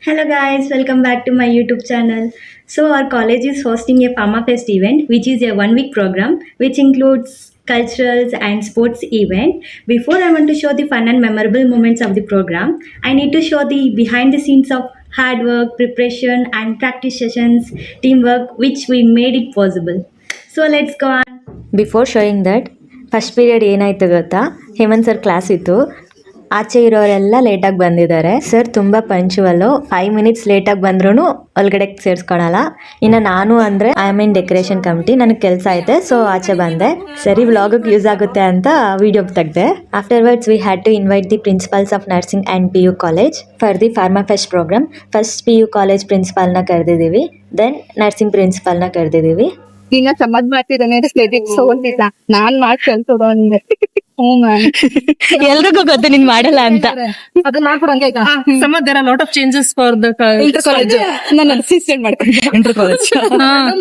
Hello guys, welcome back to my YouTube channel. So our college is hosting a Pharma Fest event, which is a 1 week program, which includes culturals and sports event. Before I want to show the fun and memorable moments of the program, I need to show the behind the scenes of hard work, preparation and practice sessions, teamwork, which we made it possible. So let's go on. Before showing that first period ಏನಾಯ್ತು ಗೊತ್ತಾ, Hemant sir class ಇತ್ತು. ಆಚೆ ಇರೋರೆಲ್ಲ ಲೇಟಾಗಿ ಬಂದಿದ್ದಾರೆ. Sir ತುಂಬ ಪಂಚುವಲ್ಲು, 5 minutes ಲೇಟಾಗಿ ಬಂದ್ರೂ ಒಳಗಡೆ ಸೇರಿಸ್ಕೊಳಲ್ಲ. ಇನ್ನು ನಾನು ಅಂದರೆ I am in decoration committee, ನನಗೆ ಕೆಲಸ ಐತೆ, ಸೊ ಆಚೆ ಬಂದೆ. ಸರಿ ವ್ಲಾಗಿಗೆ ಯೂಸ್ ಆಗುತ್ತೆ ಅಂತ ವಿಡಿಯೋ ತೆಗೆದೆ. Afterwards we had to invite the principals of nursing and PU college for the pharma fest programme. First PU college ಪ್ರಿನ್ಸಿಪಾಲ್ನ ಕರೆದಿದ್ದೀವಿ, ದೆನ್ ನರ್ಸಿಂಗ್ ಪ್ರಿನ್ಸಿಪಾಲ್ನ ಕರೆದಿದ್ದೀವಿ. ಈಗ ಸಮದ್ ಮಾಡ್ತಿದ್ದಾನೆ ಸ್ಟೇಟಿಕ್ಸ್ ಹೋಗ್ತಿಲ್ಲ, ನಾನ್ ಮಾಡಿ ಕಲ್ಸೋದು ಅಂದೆ. ಎಲ್ರಿಗೂ ಗೊತ್ತು ನೀನ್ ಮಾಡಲ್ಲ ಅಂತ. ಅದನ್ನ ಮಾಡ್ಕೊಡು ಹಂಗೆ. ಈಗ there are a lot of changes for the inter college ನಾನು ಅಸಿಸ್ಟೆಂಟ್ ಮಾಡ್ತೀನಿ. inter college.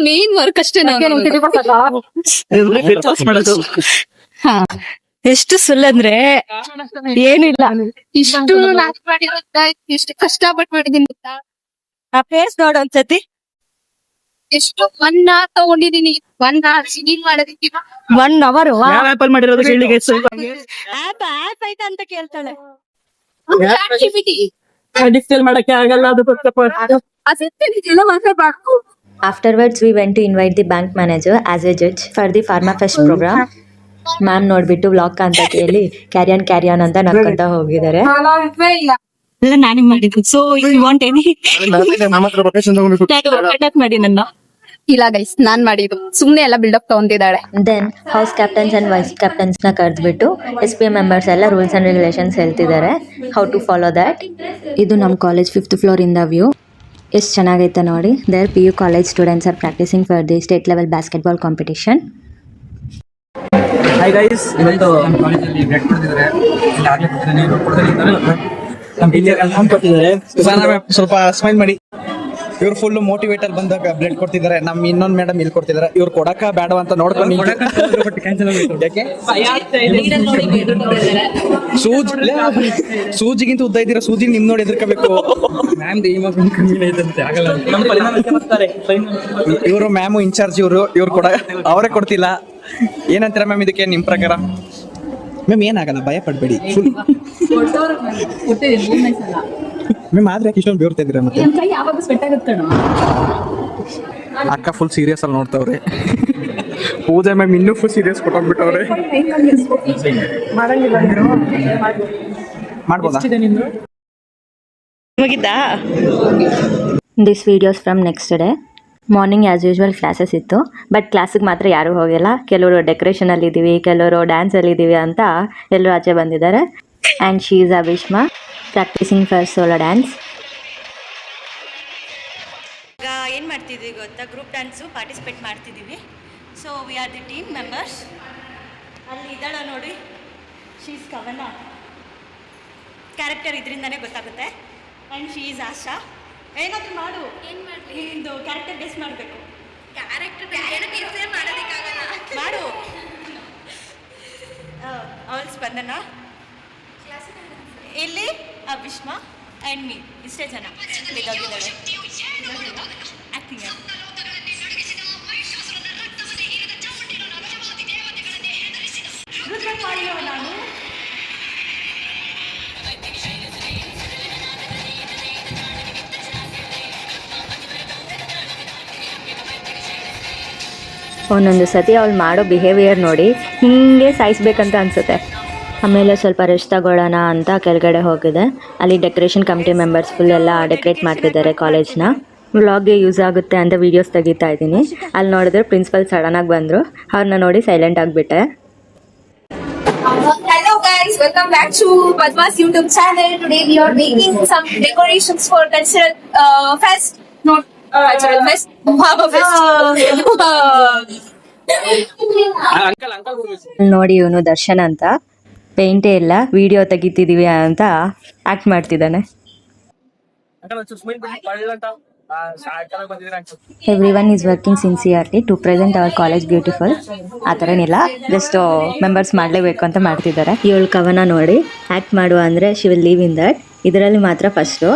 ಮೇನ್ ವರ್ಕ್ ಅಷ್ಟೇ ಎಷ್ಟು ಸುಳ್ಳಂದ್ರೆ ಏನಿಲ್ಲ. ಇಷ್ಟು ನಾಚ್ ಮಾಡಿರುತ್ತೆ, ಎಷ್ಟು ಕಷ್ಟಪಟ್ಟು ಮಾಡಿದೀನಿ ಗೊತ್ತಾ. ಆ ಫೇಸ್ ನೋಡು ಒಂದ್ಸತಿ. ಎಷ್ಟು 1 hour ತಗೊಂಡಿದೀನಿ, 1 hour ಸಿಡಿಂಗ್ ಮಾಡೋದಕ್ಕೆ. 1 hour ಯಾವ ಆಪಲ್ ಮಾಡಿರೋದು ಕೇಳಿಗೆ ಆಪ್ ಐತಾ ಅಂತ ಕೇಳ್ತಾಳೆ. ಡಿಸ್ಟೆಲ್ ಮಾಡಕ್ಕೆ ಆಗಲ್ಲ, ಅದು Afterwards, we went to invite the bank manager as a judge for the Pharma Fest program. Ma'am ನೋಡ್ಬಿಟ್ಟು ವ್ಲಾಗ್ ಅಂತ ಕೇಳಿ ಕ್ಯಾರಿ ಆನ್ ಅಂತ ನಡ್ಕೊಂತ ಹೋಗಿದ್ದಾರೆ. ಎಲ್ಲ ನಾನೇ ಮಾಡಿದ್ದು. ಸೊ ಯು ವಾಂಟ್ ಎನಿ ಮಾಡಿ ನನ್ನ ಇಲ್ಲ ಗೈಸ್, ನಾನ್ ಮಾಡಿದ್ದು ಸುಮ್ನೆ ಎಲ್ಲ ಬಿಲ್ಡಪ್ ತಗೊಂತಿದ್ದಾಳೆ. Then house captains and vice captains ನ ಕರೆದ್ಬಿಟ್ಟು SPM ಮೆಂಬರ್ಸ್ ಎಲ್ಲ ರೂಲ್ಸ್ ಅಂಡ್ ರೆಗ್ಯುಲೇಷನ್ಸ್ ಹೇಳ್ತಿದ್ದಾರೆ, ಹೌ ಟು ಫಾಲೋ ದ್ಯಾಟ್. ಇದು ನಮ್ಮ ಕಾಲೇಜ್ 5th ಫ್ಲೋರ್ ಇಂದ ವ್ಯೂ. ಎಷ್ಟು ಚೆನ್ನಾಗೈತೆ ನೋಡಿ. There PU college students are practising for the state level basketball competition. Hi guys, ಇವತ್ತು ನಮ್ಮ ಕಾಲೇಜಲ್ಲಿ ಬ್ರೆಡ್ ಕೊಡ್ತಿದ್ದಾರೆ. ಇಲ್ಲಿ ಆಗ್ಲೇ ಕೊಡ್ತಿದ್ದಾರೆ. ಸ್ವಲ್ಪ ಸ್ಮೈಲ್ ಮಾಡಿ. ಇವ್ರು ಫುಲ್ ಮೋಟಿವೇಟರ್ ಬಂದಾಗ ಬ್ಲಡ್ ಕೊಡ್ತಿದ್ದಾರೆ. ನಮ್ಮ ಇನ್ನೊಂದು ಮೇಡಮ್ ಇಲ್ಲಿ ಕೊಡ್ತಿದ್ದಾರೆ. ಇವ್ರು ಕೊಡಕ ಬೇಡವ ಅಂತ ನೋಡ್ಕೊಂಡು ಸೂಜಿಗಿಂತ ಉದ್ದ ಇದ್ದೀರಾ, ಸೂಜಿ ನಿಮ್ ನೋಡಿ ಎದುರ್ಕೋಬೇಕು. ಇವರು ಮ್ಯಾಮು ಇನ್ಚಾರ್ಜ್, ಇವ್ರು ಕೊಡ ಅವರೇ ಕೊಡ್ತಿಲ್ಲ. ಏನಂತೀರ ಮ್ಯಾಮ್ ಇದಕ್ಕೆ ನಿಮ್ ಪ್ರಕಾರ? ಮ್ಯಾಮ್ ಏನಾಗಲ್ಲ, ಭಯ ಪಡ್ಬೇಡಿ. ಮ್ಯಾಮ್ ಆದ್ರೆ ಇಷ್ಟೊಂದು ಬೇರ್ತಾ ಇದ್ದೀರಾ? ಮತ್ತೆ ಅಕ್ಕ ಫುಲ್ ಸೀರಿಯಸ್ ಅಲ್ಲಿ ನೋಡ್ತಾವ್ರೆ. ಪೂಜಾ ಮ್ಯಾಮ್ ಇನ್ನೂ ಫುಲ್ ಸೀರಿಯಸ್ ಕೊಟ್ಟೋಗ್ಬಿಟ್ಟವ್ರೆ. ಮಾಡ್ಬೋದಾ? ಮುಗಿತಾ? This videos from next day. Morning as usual classes ಇತ್ತು, ಬಟ್ ಕ್ಲಾಸಿಗೆ ಮಾತ್ರ ಯಾರೂ ಹೋಗಿಲ್ಲ. ಕೆಲವರು ಡೆಕೋರೇಷನಲ್ಲಿದ್ದೀವಿ, ಕೆಲವರು ಡ್ಯಾನ್ಸಲ್ಲಿದ್ದೀವಿ ಅಂತ ಎಲ್ಲರೂ ಆಚೆ ಬಂದಿದ್ದಾರೆ. And she is Abhishma practising for solo dance. ಈಗ ಏನು ಮಾಡ್ತಿದ್ದೀವಿ ಗೊತ್ತಾ, ಗ್ರೂಪ್ ಡ್ಯಾನ್ಸು ಪಾರ್ಟಿಸಿಪೇಟ್ ಮಾಡ್ತಿದ್ದೀವಿ. So we are the team members. ಅಲ್ಲಿ ಇದ್ದಾಳ ನೋಡಿ, ಶಿ ಈಸ್ ಕವನ. ಕ್ಯಾರೆಕ್ಟರ್ ಇದರಿಂದನೇ ಗೊತ್ತಾಗುತ್ತೆ. And she is Asha. ಏನಾದರೂ ಮಾಡು, ನಿಮ್ಮದು ಕ್ಯಾರೆಕ್ಟರ್ ಗೆಸ್ ಮಾಡಬೇಕು. ಮಾಡು. ಅವಳು ಸ್ಪಂದನ, ಇಲ್ಲಿ ಅಭಿಷ್ಮಾ ಆ್ಯಂಡ್ ಮೀ, ಇಷ್ಟೇ ಜನ ಇದಾಗಿದ್ದಾಳೆ. ಆ್ಯಕ್ಟಿಂಗ್ ನಾನು ಒಂದೊಂದು ಸತಿ ಅವಳು ಮಾಡೋ ಬಿಹೇವಿಯರ್ ನೋಡಿ ಹೀಗೆ ಸಾಯಿಸ್ಬೇಕಂತ ಅನಿಸುತ್ತೆ. ಆಮೇಲೆ ಸ್ವಲ್ಪ ರೆಸ್ಟ್ ತಗೊಳ್ಳೋಣ ಅಂತ ಕೆಳಗಡೆ ಹೋಗಿದೆ. ಅಲ್ಲಿ ಡೆಕೋರೇಷನ್ ಕಮಿಟಿ ಮೆಂಬರ್ಸ್ ಫುಲ್ ಎಲ್ಲ ಡೆಕೋರೇಟ್ ಮಾಡ್ತಿದ್ದಾರೆ ಕಾಲೇಜ್ನ. ವ್ಲಾಗ್ಗೆ ಯೂಸ್ ಆಗುತ್ತೆ ಅಂತ ವೀಡಿಯೋಸ್ ತೆಗಿತಾ ಇದ್ದೀನಿ. ಅಲ್ಲಿ ನೋಡಿದ್ರೆ ಪ್ರಿನ್ಸಿಪಲ್ ಸಡನ್ನಾಗಿ ಬಂದರು, ಅವ್ರನ್ನ ನೋಡಿ silent ಆಗಿಬಿಟ್ಟೆ. Hello guys, welcome back to Padma's YouTube channel. Today we are making some decorations for cultural fest. Not cultural fest, Pharma fest. ನೋಡಿ ಇವನು ದರ್ಶನ್ ಅಂತ, ಪೇಂಟೇ ಇಲ್ಲ, ವಿಡಿಯೋ ತೆಗಿತಿದ್ದೀವಿ ಅಂತ ಆ್ಯಕ್ಟ್ ಮಾಡ್ತಿದ್ದಾನೆ. Everyone is working sincerely to present our college beautiful. ಆ ಥರನಿಲ್ಲ, just members ಮಾಡಲೇಬೇಕು ಅಂತ ಮಾಡ್ತಿದ್ದಾರೆ. ಇವಳು ಕವನ ನೋಡಿ ಆ್ಯಕ್ಟ್ ಮಾಡುವ ಅಂದರೆ she will live in that. ಇದರಲ್ಲಿ ಮಾತ್ರ ಫಸ್ಟು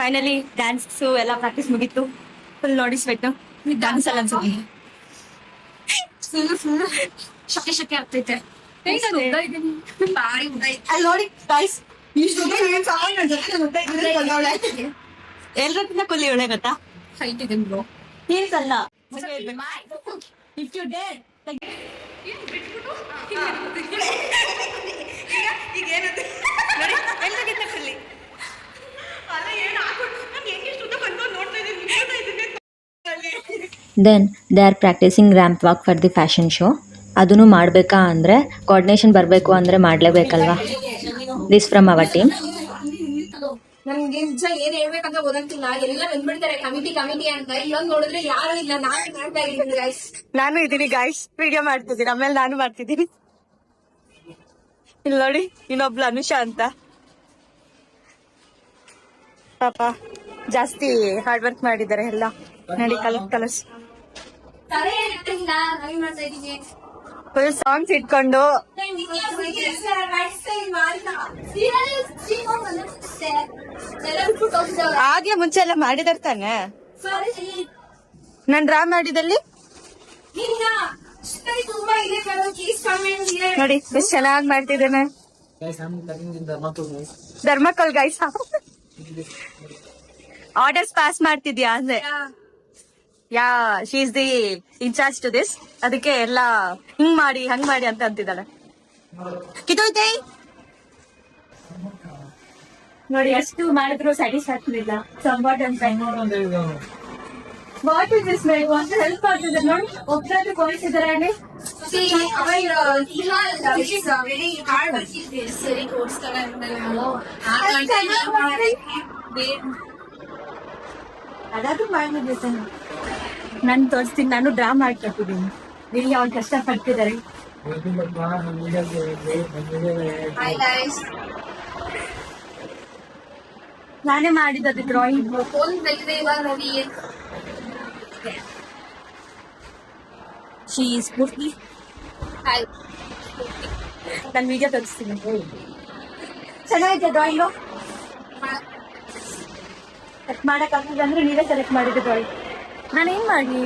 ಫೈನಲಿ ಡ್ಯಾನ್ಸ್ ಎಲ್ಲ ಪ್ರಾಕ್ಟೀಸ್ ಮುಗೀತು. ಫುಲ್ ನೋಡಿ ಸ್ವೆಟ್ ಡ್ಯಾನ್ಸ್ ಎಲ್ಲ ಅನ್ಸುತ್ತೆ. ಫುಲ್ ಶಕೆ ಆಗ್ತೈತೆ. ಬಾರಿ ಉದ್ದ ಐತೆ. ಅಲ್ಲಿ ನೋಡಿ ಗೈಸ್, ಎಲ್ಲರಕ್ಕಿಂತ ಕೊಲ್ಲಿ ಒಳ್ಳೆ ಗೊತ್ತಾ? ಹೈಟ್ ಇದೆ ಬ್ರೋ. ಏನ್ಸಲ್ಲ if you dare then they are practising ramp walk for the fashion show. ಅದನ್ನು ಮಾಡಬೇಕಾ ಅಂದರೆ ಕೋಆರ್ಡಿನೇಷನ್ ಬರಬೇಕು ಅಂದರೆ ಮಾಡಲೇಬೇಕಲ್ವಾ. This from our team. ನನ್ಗೆ ನಿಜ ಏನ್ ಹೇಳ್ಬೇಕಂತ ಗೊತ್ತಾಗ್ತಿಲ್ಲ. ಎಲ್ಲ ಬಂದ್ಬಿಡ್ತಾರೆ ಕಮಿಟಿ ಅಂತ. ಇವಾಗ ನೋಡಿದ್ರೆ ಯಾರು ಇಲ್ಲ, ನಾನೇ ಮಾಡ್ತಾ ಇದ್ದೀನಿ ಗೈಸ್. ನಾನು ಇದ್ದೀನಿ ಗೈಸ್, ವಿಡಿಯೋ ಮಾಡ್ತಿದ್ದೀನಿ, ಆಮೇಲೆ ನಾನು ಮಾಡ್ತಿದ್ದೀನಿ. ಇಲ್ಲಿ ನೋಡಿ ಇನ್ನೊಬ್ಳು ಅನುಷಾ ಅಂತ, ಪಾಪ ಜಾಸ್ತಿ ಹಾರ್ಡ್ ವರ್ಕ್ ಮಾಡಿದ್ದಾರೆ ಎಲ್ಲ. ನೋಡಿ ಕಲರ್ಸ್ ತಲೆ ಇಲ್ಲ, ನಾವೇ ಮಾಡ್ತಾ ಇದ್ದೀನಿ. ಫುಲ್ ಸಾಂಗ್ಸ್ ಇಟ್ಕೊಂಡು ಆಗ್ಲೇ ಮುಂಚೆ ಎಲ್ಲ ಮಾಡಿದಾರೆ ತಾನೆ. ನಾನ್ ಡ್ರಾ ಮಾಡಿದಲ್ಲಿ ತುಂಬಾ ಇದೆ ನೋಡಿ ಎಷ್ಟು ಚೆನ್ನಾಗಿ ಮಾಡ್ತಿದ್ದೇನೆ. ಧರ್ಮಕಲ್ ಗೈಸ್ ಆರ್ಡರ್ಸ್ ಪಾಸ್ ಮಾಡ್ತಿದ್ಯಾ ಅಂದ್ರೆ yeah she is the incharge to this. ಅದಕ್ಕೆ ಎಲ್ಲ ಹಿಂಗ್ ಮಾಡಿ ಹಂಗ್ ಮಾಡಿ ಅಂತ ಅಂತಿದ್ದಾಳೆ. ಕಿತ್ತೋಯ್ತೆ ನೋಡಿ, ಎಷ್ಟು ಮಾಡಿದ್ರು ಸ್ಯಾಟಿಸ್ಫ್ಯಾಕ್ಷನ್ ಇಲ್ಲ. ವಾಟ್ ಇಸ್ ದಿಸ್ ಮೇಘು ಅಂತ ಹೆಲ್ಪ್ ಮಾಡ್ತಿದ್ದಾರೆ ನೋಡಿ. ಒಬ್ಬರಾದ್ರೂ ಕೊಡಿಸಿದಾರೆ ಅಲ್ಲಿ. ಅದಾದ್ರೂ ಮಾಡ್ಬೇಕು. ನಾನು ತೋರಿಸ್ತೀನಿ, ನಾನು ಡ್ರಾ ಮಾಡ್ಕೊಟ್ಟಿದ್ದೀನಿ. ಇಲ್ಲಿ ಅವ್ರು ಕಷ್ಟ ಪಡ್ತಿದ್ದಾರೆ. ನಾನೇ ಮಾಡಿದ್ದು ಡ್ರಾಯಿಂಗ್. ಫೋನ್ ತೆಗೆದ್ರೆ ಇವಾಗ ನೋಡಿ. ಶಿ ಸ್ಫೂರ್ತಿ. ನಾನು ವಿಡಿಯೋ ತೋರಿಸ್ತೀನಿ. ಚೆನ್ನಾಗಿದೆ ಡ್ರಾಯಿಂಗು. ಕಟ್ ಮಾಡಕ್ಕಾಗಲ್ಲ ಅಂದ್ರೆ ನೀವೇ ಸೆಲೆಕ್ಟ್ ಮಾಡಿದ್ದು ಡ್ರಾಯಿಂಗ್. ನಾನೇನ್ ಮಾಡಿ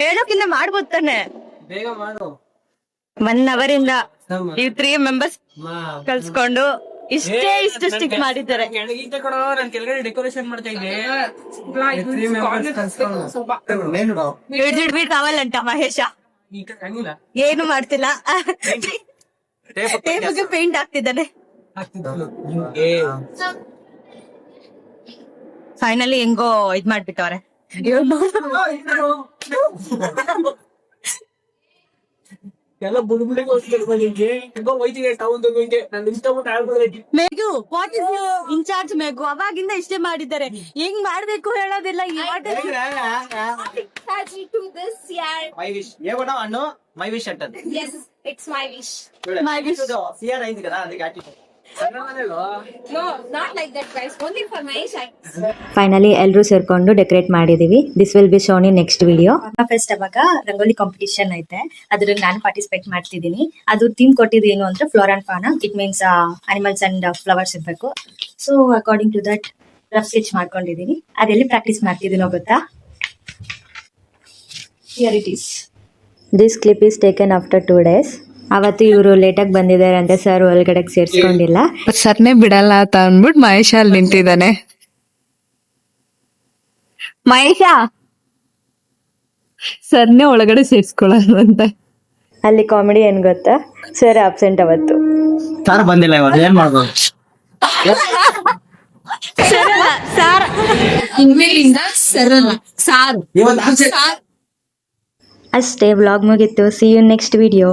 ಹೇಳೋಕ್ಕಿಂತ ಮಾಡ್ಬೋದು ತಾನೆ. ಬೇಗ ಮಾಡು. 1 hour ಇಂದ ಈ 3 members ಕಲ್ಸ್ಕೊಂಡು ಇಷ್ಟು ಸ್ಟಿಕ್ ಮಾಡಿದ್ದಾರೆ. ಕೆಳಗಡೆ ಡೆಕೋರೇಷನ್ ಮಾಡ್ತಾ ಇದ್ದೆ. ಕಾವಲ್ಲಂಟ ಮಹೇಶ ಏನು ಮಾಡ್ತಿಲ್ಲ, ಟೇಪ್ಗೆ ಪೇಂಟ್ ಹಾಕ್ತಿದ್ದಾನೆ. ಫೈನಲಿ ಹೆಂಗೋ ಇದ್ ಮಾಡ್ಬಿಟ್ಟವ್ರೆ. ಎಲ್ಲ Meghu what is incharge Meghu. ಅವಾಗಿಂದ ಇಷ್ಟೇ ಮಾಡಿದ್ದಾರೆ, ಹೆಂಗ್ ಮಾಡ್ಬೇಕು ಹೇಳೋದಿಲ್ಲ. To this year. My wish ಏಗೋಣ ಅಣ್ಣು ಮೈ ವಿಶ್ ಅಂಟದ್ದು. Yes, it's my wish. My wish. CR ಐದು కదా ಅದಕ್ಕೆ attitude. No, not like that guys. Only for my shine. Finally ಎಲ್ಲರೂ ಸೇರ್ಕೊಂಡು ಡೆಕೋರೇಟ್ ಮಾಡಿದೀವಿ. This will be shown in next video. Fest ಅವಾಗ ರಂಗೋಲಿ ಕಾಂಪಿಟಿಷನ್ ಐತೆ, ಅದ್ರಲ್ಲಿ ನಾನು ಪಾರ್ಟಿಸಿಪೇಟ್ ಮಾಡ್ತಿದ್ದೀನಿ. ಅದು ಥೀಮ್ ಕೊಟ್ಟಿದ್ದು ಏನು ಅಂದ್ರೆ flora and fauna. It means animals and flowers ಇರ್ಬೇಕು. So according to that rough sketch ಮಾಡ್ಕೊಂಡಿದ್ದೀನಿ. ಅದೆಲ್ಲಿ ಪ್ರಾಕ್ಟೀಸ್ ಮಾಡ್ತಿದ್ದೀನೋ ಗೊತ್ತಾ? Here it is. This clip is taken after 2 days. ಅವತ್ತು ಇವರು ಲೇಟಾಗಿ ಬಂದಿದ್ದಾರೆ ಅಂತ ಸರ್ ಒಳಗಡೆ ಸೇರ್ಸ್ಕೊಂಡಿಲ್ಲ. ಸರ್ನೇ ಬಿಡಲ್ಲ ಅಂತ ಅಂದ್ಬಿಟ್ಟು ಮಹೇಶ ಅಲ್ಲಿ ನಿಂತಿದ್ದಾನೆ. ಮಹೇಶ ಸರ್ನೇ ಒಳಗಡೆ ಸೇರ್ಸ್ಕೊಳ್ಳಲ್ವಂತೆ. ಅಲ್ಲಿ ಕಾಮಿಡಿ ಏನ್ ಗೊತ್ತಾ, ಸರ್ ಆಬ್ಸೆಂಟ್ ಅವತ್ತು. ಸರ್ ಬಂದಿಲ್ಲ, ಇವಾಗ ಏನ್ ಮಾಡ್ಬೋದು? ಸರ್ ಇನ್ಮೇಲಿಂದ ಸರಳ ಸಾರು. ಇವತ್ತು ಅಷ್ಟೇ, ವ್ಲಾಗ್ ಮುಗೀತು. See you next video.